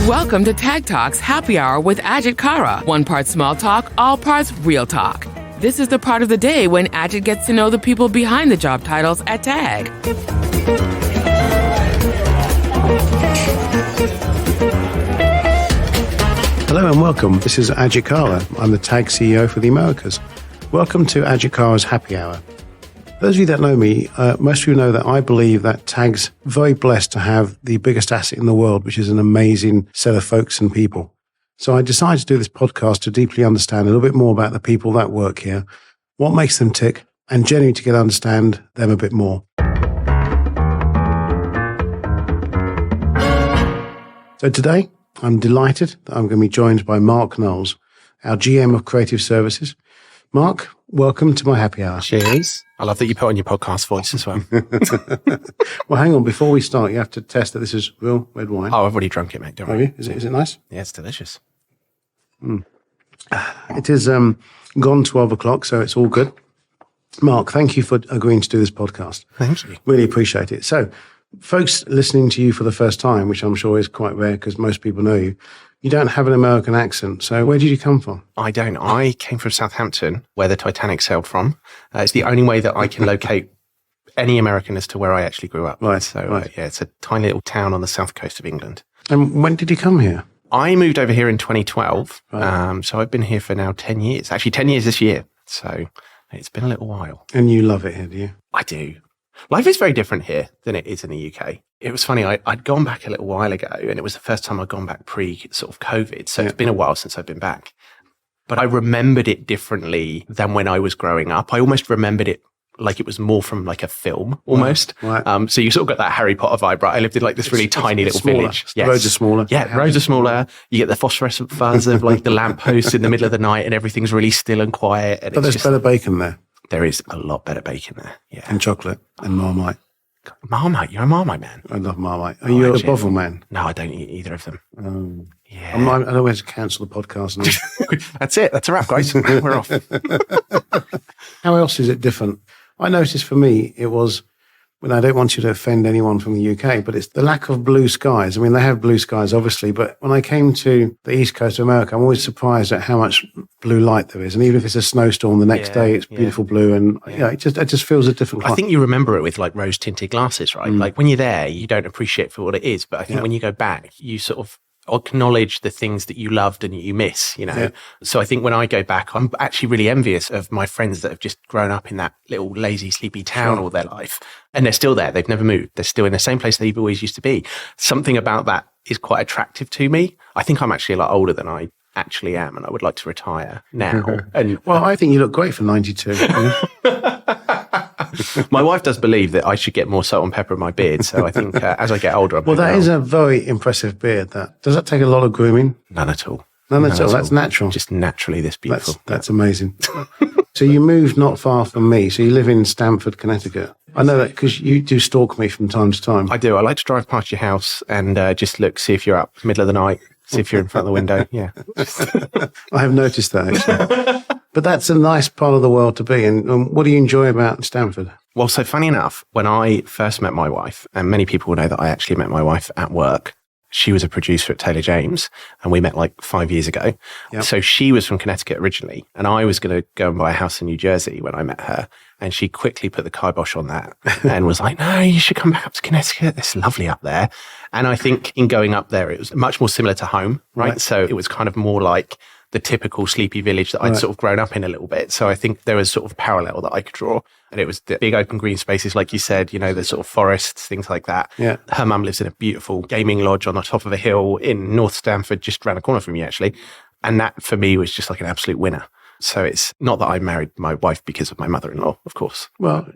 Welcome to Tag Talks Happy Hour with Ajit Kara. One part small talk, all parts real talk. This is the part of the day when Ajit gets to know the people behind the job titles at Tag. Hello and welcome. This is Ajit Kara. I'm the Tag CEO for the Americas. Welcome to Ajit Kara's Happy Hour. Those of you that know me, most of you know that I believe that Tag's very blessed to have the biggest asset in the world, which is an amazing set of folks and people. So I decided to do this podcast to deeply understand a little bit more about the people that work here, what makes them tick, and genuinely to get to understand them a bit more. So today, I'm delighted that I'm going to be joined by Mark Knowles, our GM of Creative Services. Mark, welcome to my happy hour. Cheers. I love that you put on your podcast voice as well. Well, hang on. Before we start, you have to test that this is real red wine. Oh, I've already drunk it, mate. Don't worry. Is it nice? Yeah, it's delicious. It is gone 12 o'clock, so it's all good. Mark, thank you for agreeing to do this podcast. Thank you. Really appreciate it. So, folks listening to you for the first time, which I'm sure is quite rare because most people know you, you don't have an American accent. So where did you come from? I don't. I came from Southampton, where the Titanic sailed from. It's the only way that I can locate any American as to where I actually grew up. Right. So, right. Yeah, it's a tiny little town on the south coast of England. And when did you come here? I moved over here in 2012. Right. So I've been here for now 10 years. Actually, 10 years this year. So it's been a little while. And you love it here, do you? I do. Life is very different here than it is in the UK. It was funny, I'd gone back a little while ago, and it was the first time I'd gone back pre sort of COVID. So It's been a while since I've been back. But I remembered it differently than when I was growing up. I almost remembered it like it was more from like a film almost. Right. So you sort of got that Harry Potter vibe, right? I lived in like this really tiny little smaller. village. Yes. The roads are smaller. Yeah, roads are smaller. You get the phosphorescent fuzz of like the lampposts in the middle of the night, and everything's really still and quiet. And But there's better bacon there. There is a lot better bacon there. Yeah. And chocolate and Marmite. Marmite, you're a Marmite man. I love Marmite. Are you a Bovril man? No, I don't eat either of them. Yeah. I don't want to cancel the podcast now. That's it. That's a wrap, guys. We're off. How else is it different? I noticed for me, it was, when I don't want you to offend anyone from the UK, but it's the lack of blue skies. I mean, they have blue skies, obviously, but when I came to the East Coast of America, I'm always surprised at how much blue light there is. And even if it's a snowstorm the next day, it's beautiful blue. And it just feels a different climate. I think you remember it with like rose tinted glasses, right? Like when you're there, you don't appreciate it for what it is. But I think when you go back, you sort of acknowledge the things that you loved and you miss, you know? Yeah. So I think when I go back, I'm actually really envious of my friends that have just grown up in that little lazy, sleepy town all their life. And they're still there. They've never moved. They're still in the same place they've always used to be. Something about that is quite attractive to me. I think I'm actually a lot older than I actually am, and I would like to retire now. And well, I think you look great for 92. My wife does believe that I should get more salt and pepper in my beard. So I think as I get older, that is a very impressive beard. Does that take a lot of grooming? None at all. None at all. That's natural. Just naturally this beautiful. That's amazing. So you moved not far from me. So you live in Stansfield, Connecticut. I know that because you do stalk me from time to time. I do. I like to drive past your house and just look, see if you're up middle of the night, see if you're in front of the window. Yeah. I have noticed that actually. But that's a nice part of the world to be. And what do you enjoy about Stansfield? Well, so funny enough, when I first met my wife, and many people know that I actually met my wife at work, she was a producer at Taylor James, and we met like 5 years ago. Yep. So she was from Connecticut originally, and I was going to go and buy a house in New Jersey when I met her. And she quickly put the kibosh on that and was like, no, you should come back up to Connecticut. It's lovely up there. And I think in going up there, it was much more similar to home, right? So it was kind of more like the typical sleepy village that I'd sort of grown up in a little bit. So I think there was sort of a parallel that I could draw. And it was the big open green spaces, like you said, you know, the sort of forests, things like that. Yeah. Her mum lives in a beautiful gaming lodge on the top of a hill in North Stamford, just around the corner from me, actually. And that for me was just like an absolute winner. So it's not that I married my wife because of my mother-in-law, of course. Well,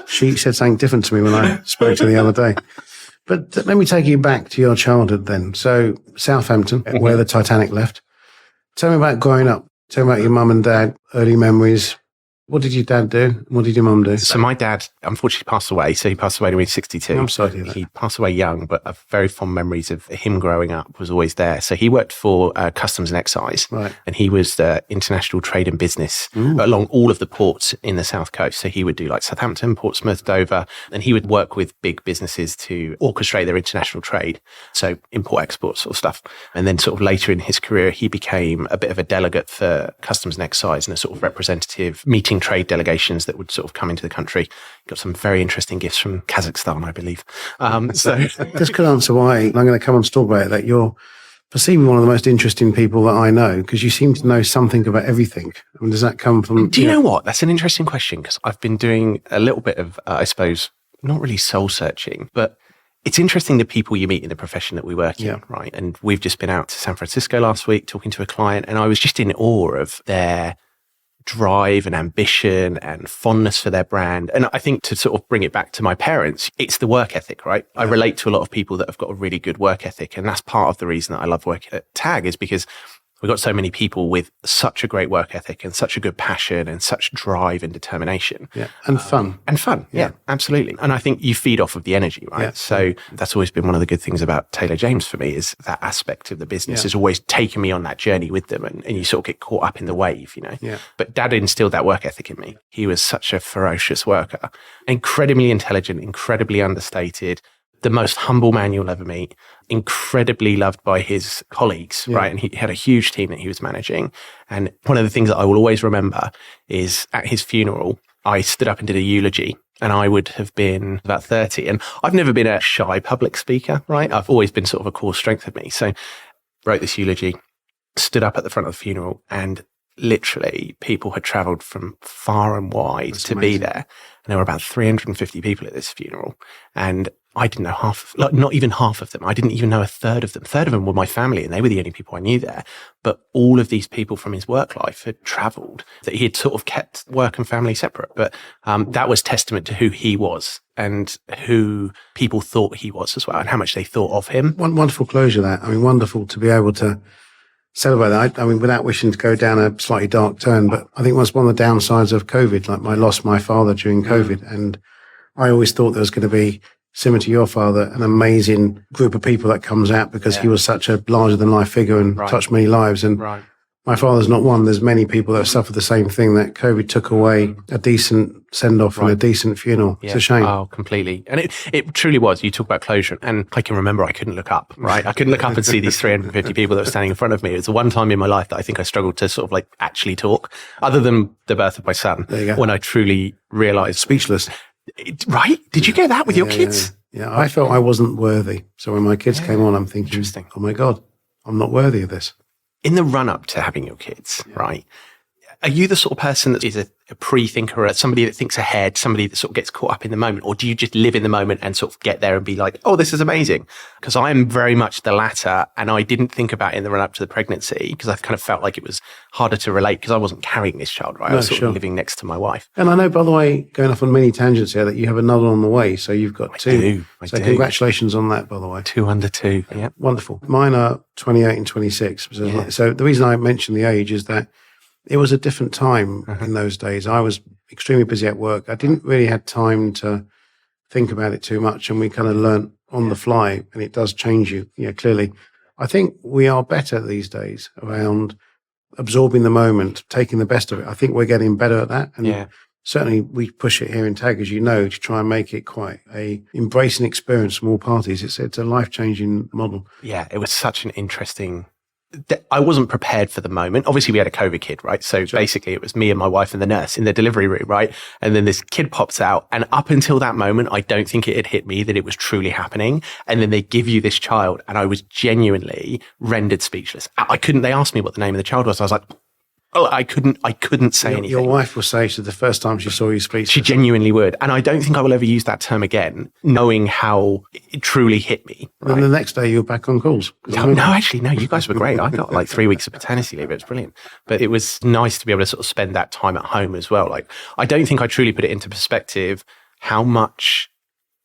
she said something different to me when I spoke to her the other day. But let me take you back to your childhood then. So Southampton, where the Titanic left. Tell me about growing up. Tell me about your mum and dad, early memories. What did your dad do? What did your mum do? So my dad, unfortunately, passed away. So he passed away when he was 62. I'm sorry to hear that. He passed away young, but very fond memories of him growing up was always there. So he worked for Customs and Excise. Right. And he was the international trade and business along all of the ports in the South Coast. So he would do like Southampton, Portsmouth, Dover, and he would work with big businesses to orchestrate their international trade. So import, export sort of stuff. And then sort of later in his career, he became a bit of a delegate for Customs and Excise and a sort of representative meeting trade delegations that would sort of come into the country. Got some very interesting gifts from Kazakhstan, I believe. So this could answer why I'm going to come on to talk about it, that you're perceiving one of the most interesting people that I know, because you seem to know something about everything. I mean, does that come from... Do you know what? That's an interesting question, because I've been doing a little bit of, I suppose, not really soul searching, but it's interesting the people you meet in the profession that we work in, right? And we've just been out to San Francisco last week talking to a client, and I was just in awe of their drive and ambition and fondness for their brand. And I think to sort of bring it back to my parents, it's the work ethic, right? I relate to a lot of people that have got a really good work ethic. And that's part of the reason that I love working at TAG, is because we've got so many people with such a great work ethic and such a good passion and such drive and determination. Yeah. And fun. Yeah, absolutely. And I think you feed off of the energy, right? Yeah. So that's always been one of the good things about Taylor James for me, is that aspect of the business has always taken me on that journey with them, and you sort of get caught up in the wave, you know? Yeah. But Dad instilled that work ethic in me. He was such a ferocious worker, incredibly intelligent, incredibly understated, the most humble man you'll ever meet, incredibly loved by his colleagues, right? And he had a huge team that he was managing. And one of the things that I will always remember is at his funeral, I stood up and did a eulogy, and I would have been about 30. And I've never been a shy public speaker, right? I've always been sort of a core strength of me. So wrote this eulogy, stood up at the front of the funeral, and literally people had traveled from far and wide to be there. And there were about 350 people at this funeral. And I didn't know not even half of them. I didn't even know a third of them. A third of them were my family, and they were the only people I knew there. But all of these people from his work life had traveled, that he had sort of kept work and family separate. But that was testament to who he was and who people thought he was as well, and how much they thought of him. One wonderful closure, that. I mean, wonderful to be able to celebrate that. I mean, without wishing to go down a slightly dark turn, but I think that's one of the downsides of COVID. Like, I lost my father during COVID, and I always thought there was going to be, similar to your father, an amazing group of people that comes out, because he was such a larger than life figure and touched many lives. And my father's not one. There's many people that have suffered the same thing, that COVID took away a decent send-off and a decent funeral. It's a shame. Oh, completely. And it truly was. You talk about closure, and I can remember I couldn't look up, right? I couldn't look up and see these 350 people that were standing in front of me. It was the one time in my life that I think I struggled to sort of like actually talk, other than the birth of my son, when I truly realized. Speechless. Right? Did you get that with your kids? Yeah, I felt I wasn't worthy. So when my kids came on, I'm thinking, oh my God, I'm not worthy of this. In the run up to having your kids, right? Are you the sort of person that is a pre-thinker, or somebody that thinks ahead, somebody that sort of gets caught up in the moment? Or do you just live in the moment and sort of get there and be like, oh, this is amazing? Because I am very much the latter, and I didn't think about it in the run up to the pregnancy, because I kind of felt like it was harder to relate because I wasn't carrying this child, right? I was sort of living next to my wife. And I know, by the way, going off on many tangents here, that you have another on the way. So you've got two. I do. Congratulations on that, by the way. 2 under 2. Yeah. Wonderful. Mine are 28 and 26. So the reason I mention the age is that it was a different time in those days. I was extremely busy at work. I didn't really have time to think about it too much, and we kind of learnt on the fly, and it does change you, clearly. I think we are better these days around absorbing the moment, taking the best of it. I think we're getting better at that. And certainly we push it here in TAG, as you know, to try and make it quite a embracing experience from all parties. It's a life-changing model. Yeah, it was such an interesting... I wasn't prepared for the moment. Obviously, we had a COVID kid, right? So basically, it was me and my wife and the nurse in the delivery room, right? And then this kid pops out. And up until that moment, I don't think it had hit me that it was truly happening. And then they give you this child, and I was genuinely rendered speechless. They asked me what the name of the child was. I was like, oh, I couldn't say anything. Your wife will say, so the first time she saw you speak. She genuinely would. And I don't think I will ever use that term again, knowing how it truly hit me. Right? And the next day you were back on calls. No, you guys were great. I got like 3 weeks of paternity leave. It was brilliant. But it was nice to be able to sort of spend that time at home as well. Like, I don't think I truly put it into perspective how much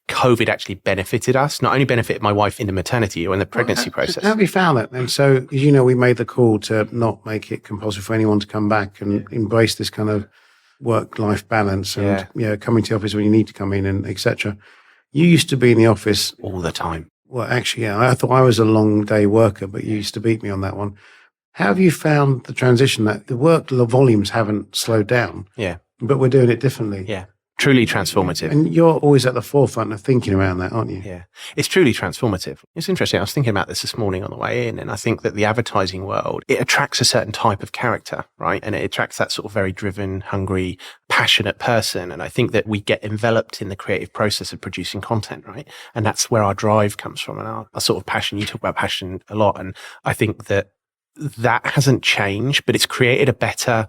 COVID actually benefited us, not only benefited my wife in the maternity or in the pregnancy process. How have you found that? And so, as you know, we made the call to not make it compulsory for anyone to come back and embrace this kind of work-life balance and coming to the office when you need to come in and etc. You used to be in the office all the time. Well, actually, I thought I was a long day worker, but you used to beat me on that one. How have you found the transition that the work volumes haven't slowed down? Yeah. But we're doing it differently. Yeah. Truly transformative. And you're always at the forefront of thinking around that, aren't you? Yeah. It's truly transformative. It's interesting. I was thinking about this morning on the way in, and I think that the advertising world, it attracts a certain type of character, right? And it attracts that sort of very driven, hungry, passionate person. And I think that we get enveloped in the creative process of producing content, right? And that's where our drive comes from and our sort of passion. You talk about passion a lot. And I think that hasn't changed, but it's created a better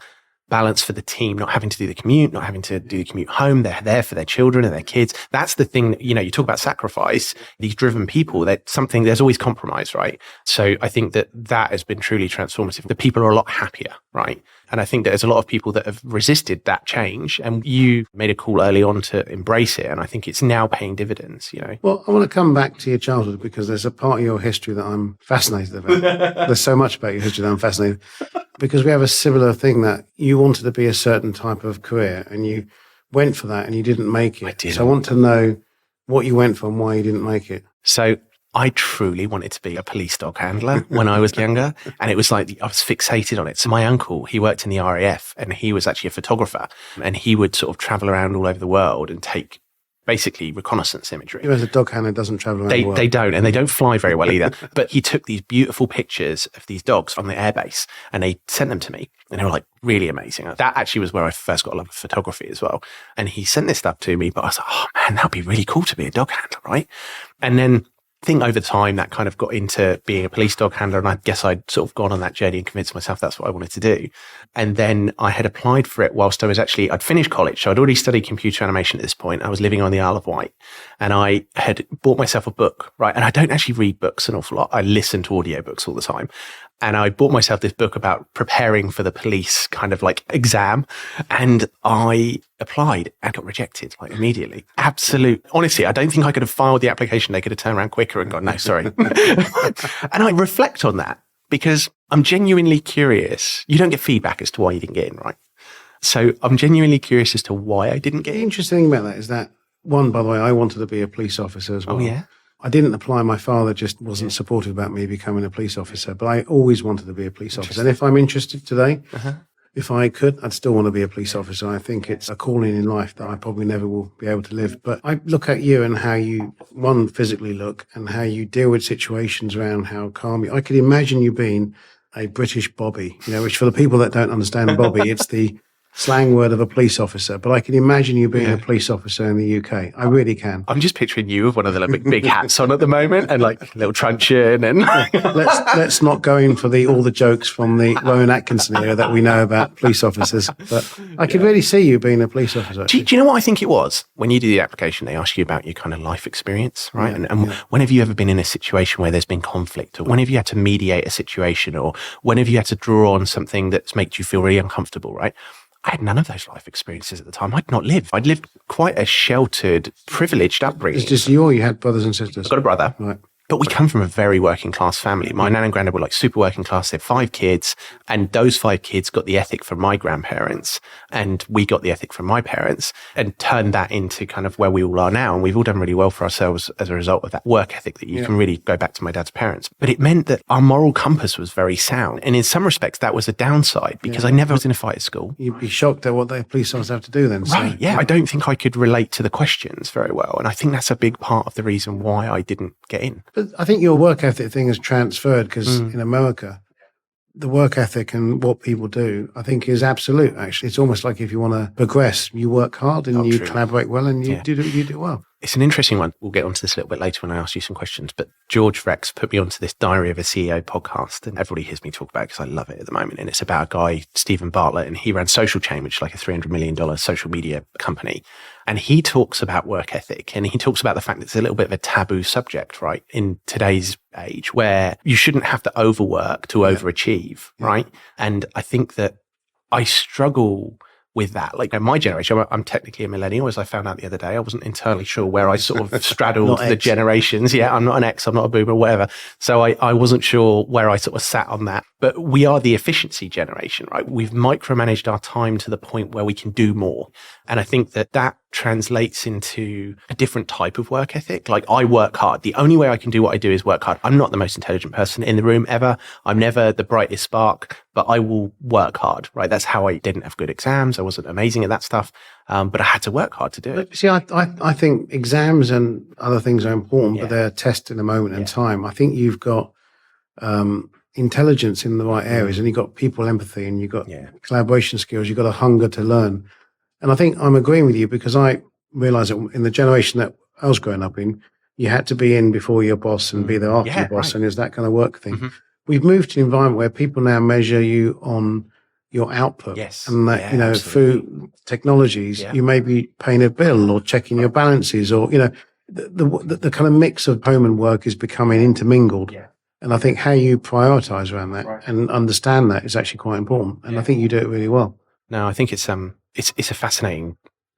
balance for the team, not having to do the commute, not having to do the commute home. They're there for their children and their kids. That's the thing that, you talk about sacrifice, these driven people, there's always compromise, right? So I think that has been truly transformative. The people are a lot happier, right? And I think that there's a lot of people that have resisted that change, and you made a call early on to embrace it. And I think it's now paying dividends, Well, I want to come back to your childhood because there's a part of your history that I'm fascinated about. There's so much about your history that I'm fascinated because we have a similar thing that you wanted to be a certain type of career and you went for that and you didn't make it. I did. So I want to know what you went for and why you didn't make it. So I truly wanted to be a police dog handler when I was younger. And it was like, I was fixated on it. So my uncle, he worked in the RAF and he was actually a photographer, and he would sort of travel around all over the world and take basically reconnaissance imagery. As a dog handler doesn't travel around the world. They don't, and they don't fly very well either. But he took these beautiful pictures of these dogs on the airbase and they sent them to me. And they were like really amazing. That actually was where I first got a love of photography as well. And he sent this stuff to me, but I was like, oh man, that'd be really cool to be a dog handler, right? And then I think over time that kind of got into being a police dog handler, and I guess I'd sort of gone on that journey and convinced myself that's what I wanted to do. And then I had applied for it whilst I'd finished college. So I'd already studied computer animation at this point. I was living on the Isle of Wight and I had bought myself a book, right? And I don't actually read books an awful lot. I listen to audiobooks all the time. And I bought myself this book about preparing for the police kind of like exam. And I applied and got rejected like immediately. Honestly, I don't think I could have filed the application. They could have turned around quicker and gone, no, sorry. And I reflect on that because I'm genuinely curious. You don't get feedback as to why you didn't get in, right? So I'm genuinely curious as to why I didn't get in. The interesting thing about that is that, one, by the way, I wanted to be a police officer as well. Oh, yeah? I didn't apply. My father just wasn't supportive about me becoming a police officer, but I always wanted to be a police officer. And if I'm interested today, if I could, I'd still want to be a police officer. I think it's a calling in life that I probably never will be able to live. But I look at you and how you, one, physically look and how you deal with situations around how calm you. I could imagine you being a British Bobby, which for the people that don't understand Bobby, it's the slang word of a police officer, but I can imagine you being a police officer in the UK. I really can. I'm just picturing you with one of the big hats on at the moment and like a little truncheon and let's not go in for all the jokes from the Rowan Atkinson era that we know about police officers. But I could really see you being a police officer. Do you know what I think it was? When you do the application, they ask you about your kind of life experience, right? And when have you ever been in a situation where there's been conflict, or when have you had to mediate a situation, or when have you had to draw on something that's made you feel really uncomfortable, right? I had none of those life experiences at the time. I'd not lived. I'd lived quite a sheltered, privileged upbringing. It's just you had brothers and sisters? I've got a brother. Right. But we come from a very working class family. My nan and granddad were like super working class. They had 5 kids, and those 5 kids got the ethic from my grandparents, and we got the ethic from my parents, and turned that into kind of where we all are now. And we've all done really well for ourselves as a result of that work ethic that you can really go back to my dad's parents. But it meant that our moral compass was very sound. And in some respects, that was a downside because I never was in a fight at school. You'd be shocked at what the police officers have to do then. Right, so. yeah. I don't think I could relate to the questions very well. And I think that's a big part of the reason why I didn't get in. But I think your work ethic thing has transferred because in America, the work ethic and what people do, I think, is absolute, actually. It's almost like if you want to progress, you work hard and you collaborate well and you do well. It's an interesting one. We'll get onto this a little bit later when I ask you some questions. But George Rex put me onto this Diary of a CEO podcast, and everybody hears me talk about it because I love it at the moment. And it's about a guy, Stephen Bartlett, and he ran Social Chain, which is like a $300 million social media company. And he talks about work ethic, and he talks about the fact that it's a little bit of a taboo subject, right? In today's age where you shouldn't have to overwork to overachieve, right? And I think that I struggle with that. Like in my generation, I'm technically a millennial, as I found out the other day. I wasn't entirely sure where I sort of straddled the generations. Yeah, I'm not an X, I'm not a boomer, whatever. So I wasn't sure where I sort of sat on that. But we are the efficiency generation, right? We've micromanaged our time to the point where we can do more. And I think that translates into a different type of work ethic. Like I work hard. The only way I can do what I do is work hard. I'm not the most intelligent person in the room ever. I'm never the brightest spark, but I will work hard, right? That's how I didn't have good exams. I wasn't amazing at that stuff. But I had to work hard to do it. See, I think exams and other things are important, but they're tested in a moment in time. I think you've got intelligence in the right areas, and you've got people empathy, and you've got collaboration skills, you've got a hunger to learn. And I think I'm agreeing with you, because I realize that in the generation that I was growing up in, you had to be in before your boss and be there after your boss, and it's that kind of work thing. Mm-hmm. We've moved to an environment where people now measure you on your output. Yes. And that, through technologies, you may be paying a bill or checking your balances, or, the kind of mix of home and work is becoming intermingled. Yeah. And I think how you prioritize around that and understand that is actually quite important. And I think you do it really well. No, I think it's a fascinating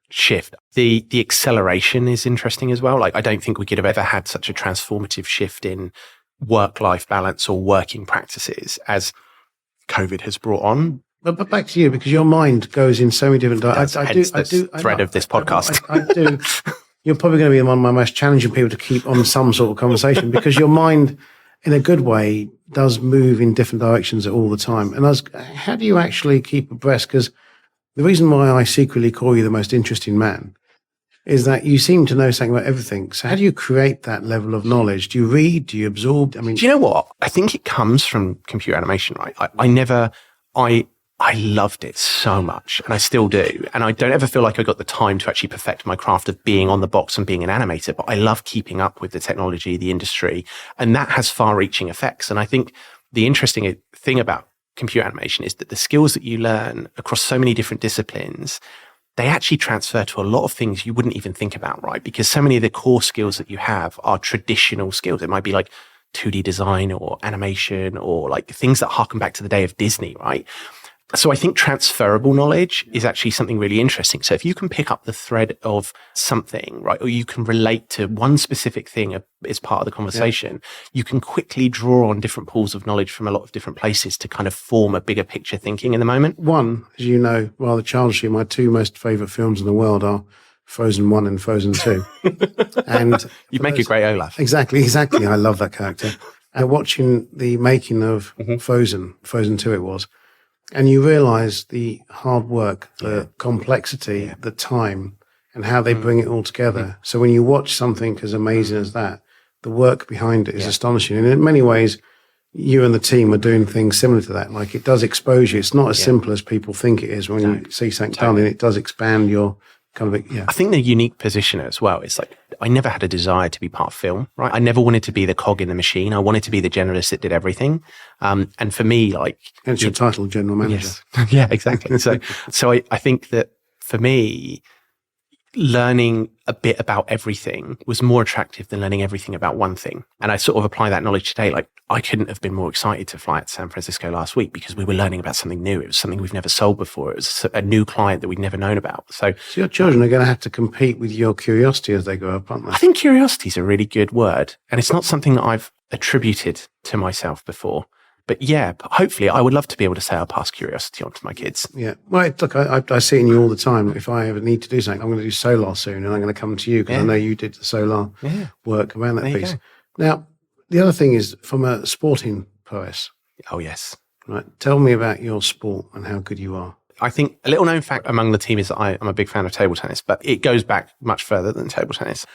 shift. The acceleration is interesting as well. Like, I don't think we could have ever had such a transformative shift in work-life balance or working practices as COVID has brought on. But back to you, because your mind goes in so many different directions. I do. Thread of this podcast. I do. You're probably going to be one of my most challenging people to keep on some sort of conversation, because your mind, in a good way, does move in different directions all the time. And how do you actually keep abreast? Because the reason why I secretly call you the most interesting man is that you seem to know something about everything. So how do you create that level of knowledge? Do you read? Do you absorb? I mean, do you know what? I think it comes from computer animation, right? I loved it so much, and I still do. And I don't ever feel like I got the time to actually perfect my craft of being on the box and being an animator, but I love keeping up with the technology, the industry, and that has far-reaching effects. And I think the interesting thing about computer animation is that the skills that you learn across so many different disciplines, they actually transfer to a lot of things you wouldn't even think about, right? Because so many of the core skills that you have are traditional skills. It might be like 2D design or animation, or like things that harken back to the day of Disney, right? So I think transferable knowledge is actually something really interesting. So if you can pick up the thread of something, right, or you can relate to one specific thing as part of the conversation, you can quickly draw on different pools of knowledge from a lot of different places to kind of form a bigger picture thinking in the moment. One, as you know, rather childishly, my two most favourite films in the world are Frozen 1 and Frozen 2. And you'd make a great Olaf. Exactly. I love that character. And watching the making of Frozen 2 it was, and you realise the hard work, the complexity, the time, and how they bring it all together. So when you watch something as amazing as that, the work behind it is astonishing. And in many ways, you and the team are doing things similar to that. Like, it does expose you. It's not as simple as people think it is when you see something done, and it does expand your kind of, I think the unique position as well is, like, I never had a desire to be part of film, right? I never wanted to be the cog in the machine. I wanted to be the generalist that did everything. And for me, like... Hence your title, general manager. Yes. Yeah, exactly. So I think that for me, learning a bit about everything was more attractive than learning everything about one thing. And I sort of apply that knowledge today. Like, I couldn't have been more excited to fly out to San Francisco last week, because we were learning about something new. It was something we've never sold before. It was a new client that we'd never known about. So your children are going to have to compete with your curiosity as they grow up, aren't they? I think curiosity is a really good word. And it's not something that I've attributed to myself before. But yeah, hopefully I would love to be able to say I'll pass curiosity on to my kids. Yeah. Well, look, I see it in you all the time. If I ever need to do something, I'm going to do Solar soon, and I'm going to come to you, because I know you did the Solar work around that piece. Now, the other thing is, from a sporting prowess. Oh, yes. Right. Tell me about your sport and how good you are. I think a little known fact among the team is that I'm a big fan of table tennis, but it goes back much further than table tennis.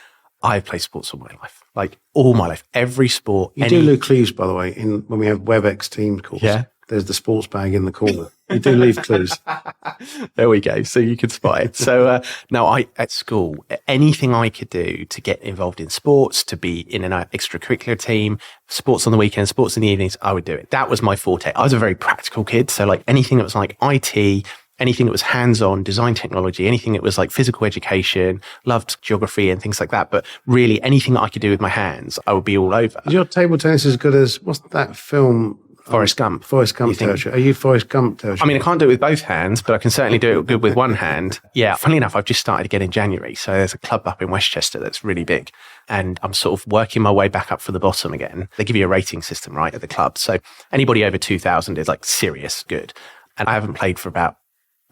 I've played sports all my life, like all my life, every sport. You do leave clues, by the way, when we have WebEx team calls. Yeah. There's the sports bag in the corner. You do leave clues. There we go. So you can spot it. So no, at school, anything I could do to get involved in sports, to be in an extracurricular team, sports on the weekends, sports in the evenings, I would do it. That was my forte. I was a very practical kid. So like anything that was like IT, anything that was hands-on, design technology, anything that was like physical education, loved geography and things like that. But really anything that I could do with my hands, I would be all over. Is your table tennis as good as, what's that film Forrest Gump. Forrest Gump territory. Are you Forrest Gump territory? I mean, I can't do it with both hands, but I can certainly do it good with one hand. Yeah, funnily enough, I've just started again in January. So there's a club up in Westchester that's really big. And I'm sort of working my way back up from the bottom again. They give you a rating system, right, at the club. So anybody over 2,000 is like serious good. And I haven't played for about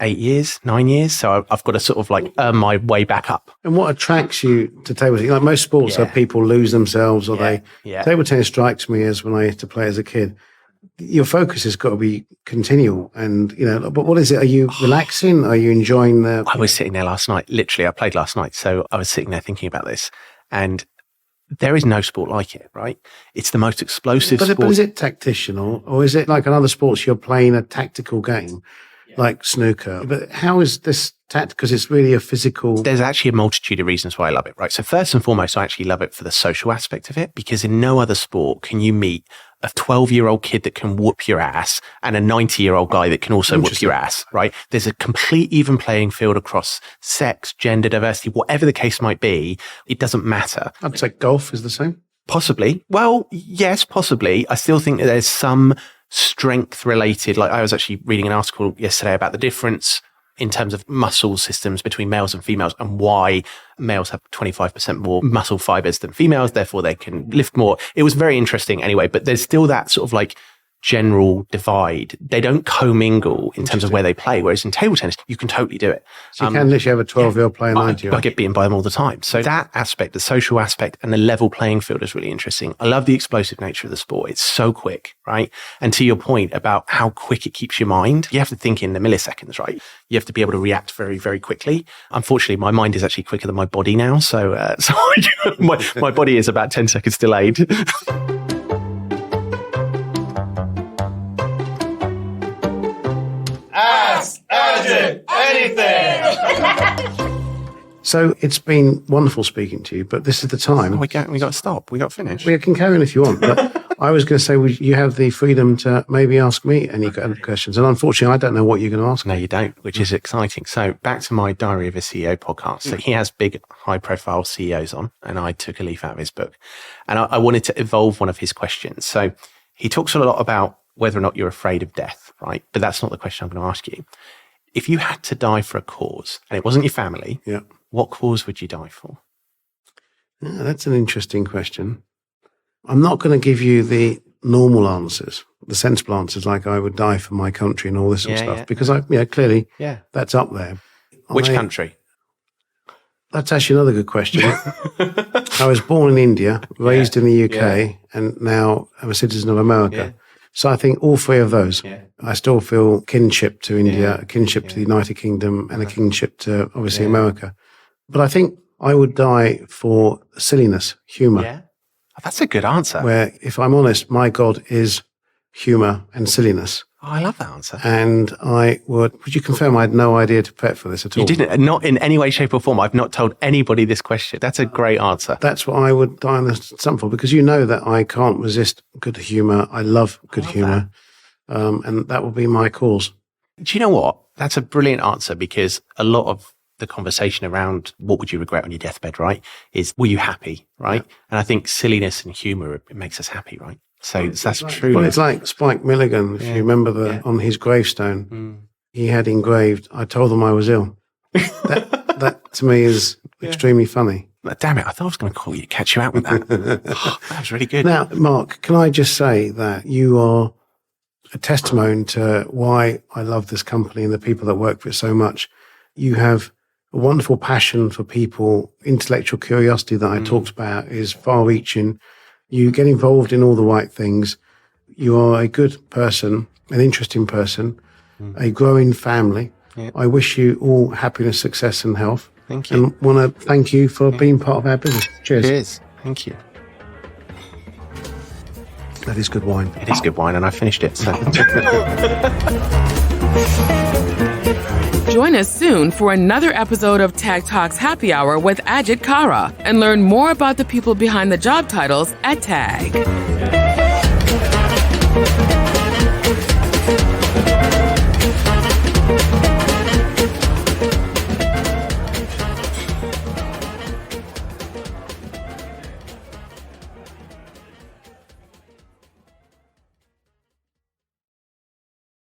9 years. So I've got to sort of like earn my way back up. And what attracts you to table tennis? Like most sports, people lose themselves or table tennis strikes me as when I used to play as a kid. Your focus has got to be continual. And, but what is it? Are you relaxing? Are you enjoying I was sitting there last night. Literally, I played last night. So I was sitting there thinking about this. And there is no sport like it, right? It's the most explosive sport. But is it tactitional or is it like another sports you're playing a tactical game like snooker? But how is this tactical? Because it's really a physical... There's actually a multitude of reasons why I love it, right? So first and foremost, I actually love it for the social aspect of it, because in no other sport can you meet a 12-year-old kid that can whoop your ass and a 90-year-old guy that can also whoop your ass, right? There's a complete even playing field across sex, gender, diversity, whatever the case might be. It doesn't matter. I'd say golf is the same. Possibly. Well, yes, possibly. I still think that there's some strength related. Like I was actually reading an article yesterday about the difference in terms of muscle systems between males and females and why males have 25% more muscle fibers than females. Therefore, they can lift more. It was very interesting anyway, but there's still that sort of like general divide. They don't commingle in terms of where they play, whereas in table tennis, you can totally do it. So you can literally have a 12-year-old play a 90-year-old. I get beaten by them all the time. So that aspect, the social aspect and the level playing field is really interesting. I love the explosive nature of the sport. It's so quick, right? And to your point about how quick it keeps your mind, you have to think in the milliseconds, right? You have to be able to react very, very quickly. Unfortunately, my mind is actually quicker than my body now. So my body is about 10 seconds delayed. Anything. So it's been wonderful speaking to you, but this is the time. We got to stop. We got to finish. We can carry on if you want, but I was going to say you have the freedom to maybe ask me any questions. And unfortunately, I don't know what you're going to ask. No, you don't, which is exciting. So back to my Diary of a CEO podcast. So he has big, high-profile CEOs on, and I took a leaf out of his book. And I wanted to evolve one of his questions. So he talks a lot about whether or not you're afraid of death, right? But that's not the question I'm going to ask you. If you had to die for a cause, and it wasn't your family, what cause would you die for? Yeah, that's an interesting question. I'm not going to give you the normal answers, the sensible answers, like I would die for my country and all this sort of stuff, because clearly that's up there. Which country? That's actually another good question. I was born in India, raised in the UK, and now I'm a citizen of America. Yeah. So I think all three of those, I still feel kinship to India, a kinship to the United Kingdom, and a kinship to, obviously, America. But I think I would die for silliness, humour. Yeah. That's a good answer. Where, if I'm honest, my God is humour and silliness. Oh, I love that answer. And would you confirm I had no idea to prep for this at all? You didn't, not in any way, shape or form. I've not told anybody this question. That's a great answer. That's what I would die on the stump for, because you know that I can't resist good humour. I love good humour. And that will be my cause. Do you know what? That's a brilliant answer, because a lot of the conversation around what would you regret on your deathbed, right, is were you happy, right? Yeah. And I think silliness and humour, it makes us happy, right? So that's true. Well, it's like Spike Milligan, if you remember on his gravestone, he had engraved, I told them I was ill. That to me is extremely funny. Damn it, I thought I was going to catch you out with that. That was really good. Now, Mark, can I just say that you are a testimony to why I love this company and the people that work for it so much. You have a wonderful passion for people, intellectual curiosity that I talked about is far-reaching. You get involved in all the right things. You are a good person, an interesting person, a growing family. Yeah. I wish you all happiness, success and health. Thank you. And want to thank you for being part of our business. Cheers. Cheers. Thank you. That is good wine. It is good wine, and I finished it. So. Join us soon for another episode of Tag Talks Happy Hour with Ajit Kara and learn more about the people behind the job titles at Tag.